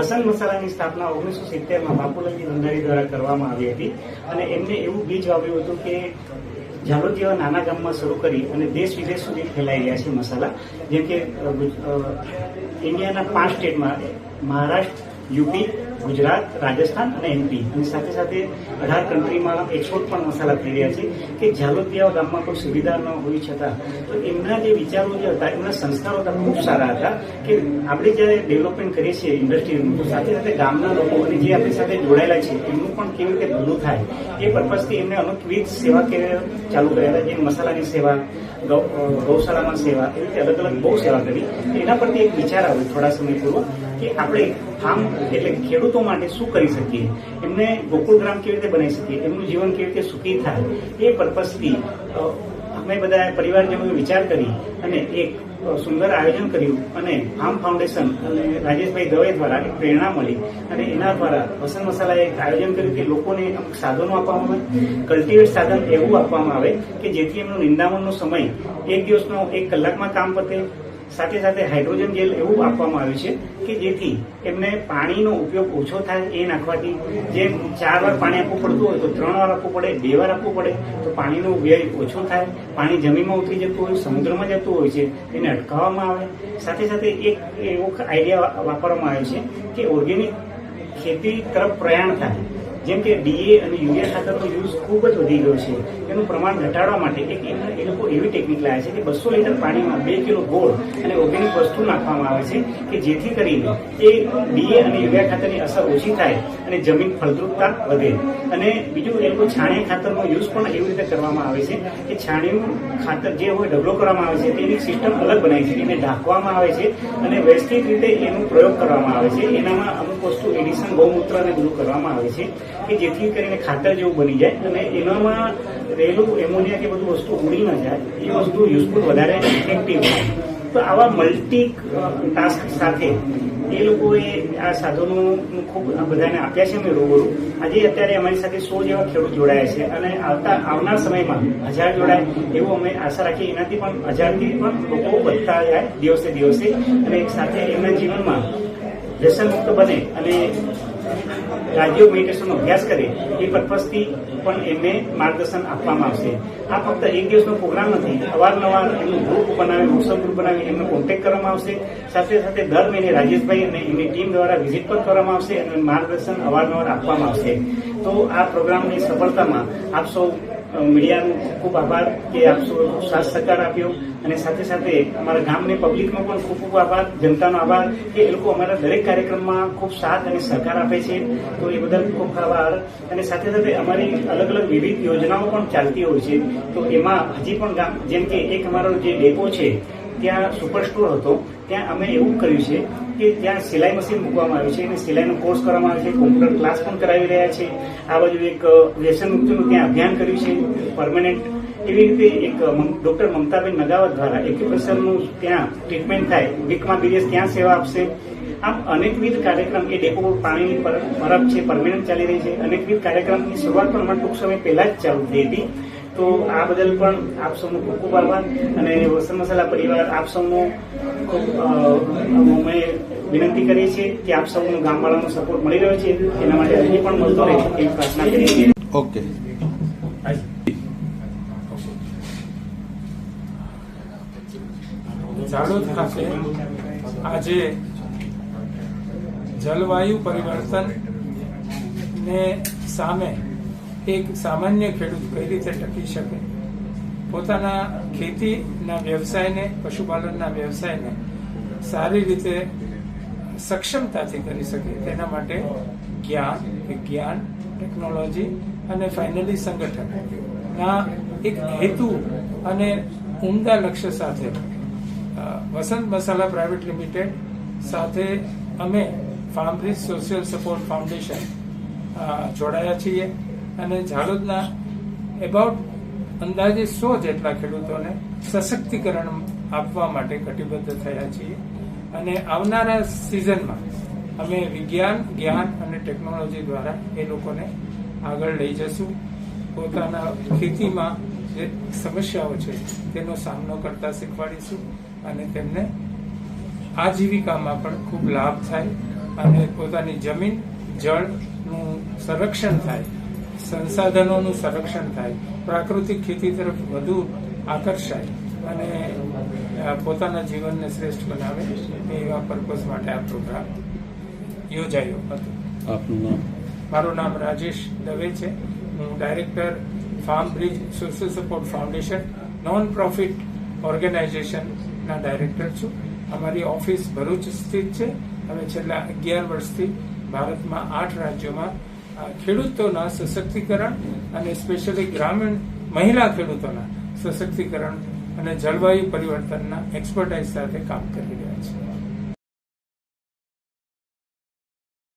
વસંત મસાલાની સ્થાપના 1970માં બાપુલાલજી ભંડારી દ્વારા કરવામાં આવી હતી અને એમને એવું બીજ વાવ્યું હતું કે ઝાલોદ જેવા નાના ગામમાં શરૂ કરી અને દેશ વિદેશ સુધી ફેલાઈ રહ્યા છે મસાલા. જેમ કે ઇન્ડિયાના 5 સ્ટેટમાં મહારાષ્ટ્ર, યુપી, ગુજરાત, રાજસ્થાન અને એમપી અને સાથે સાથે 18 કન્ટ્રીમાં એક્સપોર્ટ પણ મસાલા થઈ રહ્યા છે. કે ઝાલોદ જેવા ગામમાં કોઈ સુવિધા ન હોઈ છતાં તો એમના જે વિચારો જે હતા, એમના સંસ્કારો હતા ખૂબ સારા હતા. કે આપણે જ્યારે ડેવલપમેન્ટ કરીએ છીએ ઇન્ડસ્ટ્રીનું, તો સાથે સાથે ગામના લોકો અને જે આપણી સાથે જોડાયેલા છે એમનું પણ કેવી રીતે ભલું થાય એ પર્પઝથી એમને અનેકવિધ સેવા ચાલુ કરેલા. જેમ મસાલાની સેવા, ગૌશાળામાં સેવા, એવી રીતે અલગ અલગ બહુ સેવા કરી. એના પરથી એક વિચાર આવ્યો થોડા સમય પૂર્વ કે આપણે ફાર્મ એટલે ખેડૂતો માટે શું કરી શકીએ, એમને ગોકુળ ગ્રામ કેવી રીતે બનાવી શકીએ, એમનું જીવન કેવી રીતે સુખી થાય, એ પર્પઝથી અમે બધા પરિવારજનોએ વિચાર કરી અને એક સુંદર આયોજન કર્યું અને ફાર્મ ફાઉન્ડેશન અને રાજેશભાઈ દવે દ્વારા એક પ્રેરણા મળી અને એના દ્વારા વસંત મસાલાએ એક આયોજન કર્યું કે લોકોને સાધનો આપવામાં આવે, કલ્ટિવેટ સાધન એવું આપવામાં આવે કે જેથી એમનો નિંદામણનો સમય 1 દિવસનો 1 કલાકમાં કામ પતે. સાથે સાથે હાઇડ્રોજન જેલ એવું આપવામાં આવ્યું છે કે જેથી એમને પાણીનો ઉપયોગ ઓછો થાય. એ નાખવાથી જેમ 4 વાર પાણી આપવું પડતું હોય તો 3 વાર આપવું પડે, 2 વાર આપવું પડે, તો પાણીનો વ્યય ઓછો થાય. પાણી જમીનમાં ઉતરી જતું હોય, સમુદ્રમાં જતું હોય છે, એને અટકાવવામાં આવે. સાથે સાથે એક એવો આઈડિયા વાપરવામાં આવ્યો છે કે ઓર્ગેનિક ખેતી તરફ પ્રયાણ થાય. જેમ કે ડીએ અને યુરિયા ખાતરનો યુઝ ખૂબ જ વધી ગયો છે, એનું પ્રમાણ ઘટાડવા માટે એ લોકો એવી ટેકનિક લાવે છે કે 200 લીટર પાણીમાં 2 કિલો ગોળ અને ઓર્ગેનિક વસ્તુ નાખવામાં આવે છે કે જેથી કરીને એ ડીએ અને યુરિયા ખાતરની અસર ઓછી થાય અને જમીન ફળદ્રુપતા વધે. અને બીજું એ લોકો છાણિયા ખાતરનો યુઝ પણ એવી રીતે કરવામાં આવે છે કે છાણિયું ખાતર જે હોય ઢગલો કરવામાં આવે છે તેની સિસ્ટમ અલગ બનાવી છે, એને ઢાંકવામાં આવે છે અને વ્યવસ્થિત રીતે એનો પ્રયોગ કરવામાં આવે છે. એનામાં અમુક વસ્તુ એડિશન ગૌમૂત્ર અને બધું કરવામાં આવે છે કે જેથી કરીને ખાતર જેવું બની જાય અને એનામાં રહેલું એમોનિયા કે બધું વસ્તુ ઉડી ન જાય, એ વસ્તુ યુઝફુલ વધારે ઇફેક્ટિવ થાય. તો આવા મલ્ટી ટાસ્ક સાથે એ લોકોએ આ સાધનોનું ખૂબ બધાને આપ્યા છે. મેં રૂબરૂ આજે અત્યારે અમારી સાથે 100 જેવા ખેડૂત જોડાયા છે અને આવનાર સમયમાં 1000 જોડાય એવું અમે આશા રાખીએ. એનાથી પણ 1000થી પણ લોકો વધતા જાય દિવસે દિવસે અને એક સાથે એમના જીવનમાં વ્યસન મુક્ત બને અને રાજ્યો મેડિટેશનનો અભ્યાસ કરે એ પર્પઝથી પણ એમને માર્ગદર્શન આપવામાં આવશે. આ ફક્ત 1 દિવસનો પ્રોગ્રામ નથી. અવારનવાર એમનું ગ્રુપ બનાવી, વોટ્સઅપ ગ્રુપ બનાવી એમનો કોન્ટેક્ટ કરવામાં આવશે. સાથે સાથે દર મહિને રાજેશભાઈ અને એમની ટીમ દ્વારા વિઝિટ પણ કરવામાં આવશે અને માર્ગદર્શન અવારનવાર આપવામાં આવશે. તો આ પ્રોગ્રામની સફળતામાં આપ સૌ મીડિયાનો ખૂબ આભાર કે આપ સૌ સાથ સહકાર આપ્યો અને સાથે સાથે અમારા ગામની પબ્લિકનો પણ ખૂબ ખૂબ આભાર, જનતાનો આભાર કે એ લોકો અમારા દરેક કાર્યક્રમમાં ખૂબ સાથ અને સહકાર આપે છે. તો એ બદલ ખૂબ આભાર. અને સાથે સાથે અમારી અલગ અલગ વિવિધ યોજનાઓ પણ ચાલતી હોય છે. તો એમાં હજી પણ ગામ, જેમ કે એક અમારો જે ડેપો છે ત્યાં સુપર સ્ટોર હતો, ત્યાં અમે એવું કર્યું છે કે ત્યાં સિલાઈ મશીન મૂકવામાં આવ્યું છે અને સિલાઈનો કોર્સ કરવામાં આવે છે, કોમ્પ્યુટર ક્લાસ પણ કરાવી રહ્યા છે. આ બાજુ એક વ્યસન મુક્તિનું ત્યાં અભિયાન કર્યું છે પરમેનન્ટ. એવી રીતે એક ડોક્ટર મમતાબેન નગાવત દ્વારા એક્યુપ્રેશરનું ત્યાં ટ્રીટમેન્ટ થાય, વીકમાં 2 દિવસ ત્યાં સેવા આપશે. આમ અનેકવિધ કાર્યક્રમ, એ ડેપો પાણીની પરબ છે, પરમેનન્ટ ચાલી રહી છે. અનેકવિધ કાર્યક્રમની શરૂઆત પણ ટૂંક સમય પહેલા જ ચાલુ થઈ હતી. તો આ બદલ પણ આપ સૌનો ખૂબ ખૂબ આભાર અને વસંત મસાલા પરિવાર આપ સૌનો ખૂબ અમે વિનંતી કરીએ છીએ કે આપ સૌનો ગામવાળાનો સપોર્ટ મળી રહ્યો છે, એના માટે હજી પણ મળતો રહે એવી પ્રાર્થના કરીએ છીએ. ઓકે. ઝાલોદ ખાતે આજે જલવાયુ પરિવર્તન ને સામે એક સામાન્ય ખેડૂત કઈ રીતે ટકી શકે, પોતાના ખેતીના વ્યવસાયને, પશુપાલનના વ્યવસાયને સારી રીતે સક્ષમતાથી કરી શકે તેના માટે જ્ઞાન, વિજ્ઞાન, ટેકનોલોજી અને ફાઇનલી સંગઠનના એક હેતુ અને ઉમદા લક્ષ્ય સાથે વસંત મસાલા પ્રાઇવેટ લિમિટેડ સાથે અમે ફાર્મરીઝ સોશિયલ સપોર્ટ ફાઉન્ડેશન જોડાયા છીએ અને ઝાલોદના એબાઉટ અંદાજે 100 જેટલા ખેડૂતોને સશક્તિકરણ આપવા માટે કટિબદ્ધ થયા છીએ અને આવનારા સિઝનમાં અમે વિજ્ઞાન, જ્ઞાન અને ટેકનોલોજી દ્વારા એ લોકોને આગળ લઈ જશું. પોતાના ખેતીમાં જે સમસ્યાઓ છે તેનો સામનો કરતા શીખવાડીશું અને તેમને આજીવિકામાં પણ ખૂબ લાભ થાય અને પોતાની જમીન જળનું સંરક્ષણ થાય, સંસાધનોનું સંરક્ષણ થાય, પ્રાકૃતિક ખેતી તરફ વધુ આકર્ષાય અને પોતાના જીવનને શ્રેષ્ઠ બનાવે એવા પર્પઝ માટે આ પ્રોગ્રામ યોજાયો હતો. આપનું નામ? મારું નામ રાજેશ દવે છે. હું director farm bridge social support foundation non profit ઓર્ગેનાઇઝેશનના ડાયરેક્ટર છું. અમારી ઓફિસ ભરૂચ સ્થિત છે. અમે છેલ્લા 11 વર્ષથી ભારતમાં 8 રાજ્યોમાં ખેડૂતોના સશક્તિકરણ અને સ્પેશિયલી ગ્રામીણ મહિલા ખેડૂતોના સશક્તિકરણ અને જળવાયુ પરિવર્તનના એક્સપર્ટાઇઝ સાથે કામ કરી રહ્યા છીએ.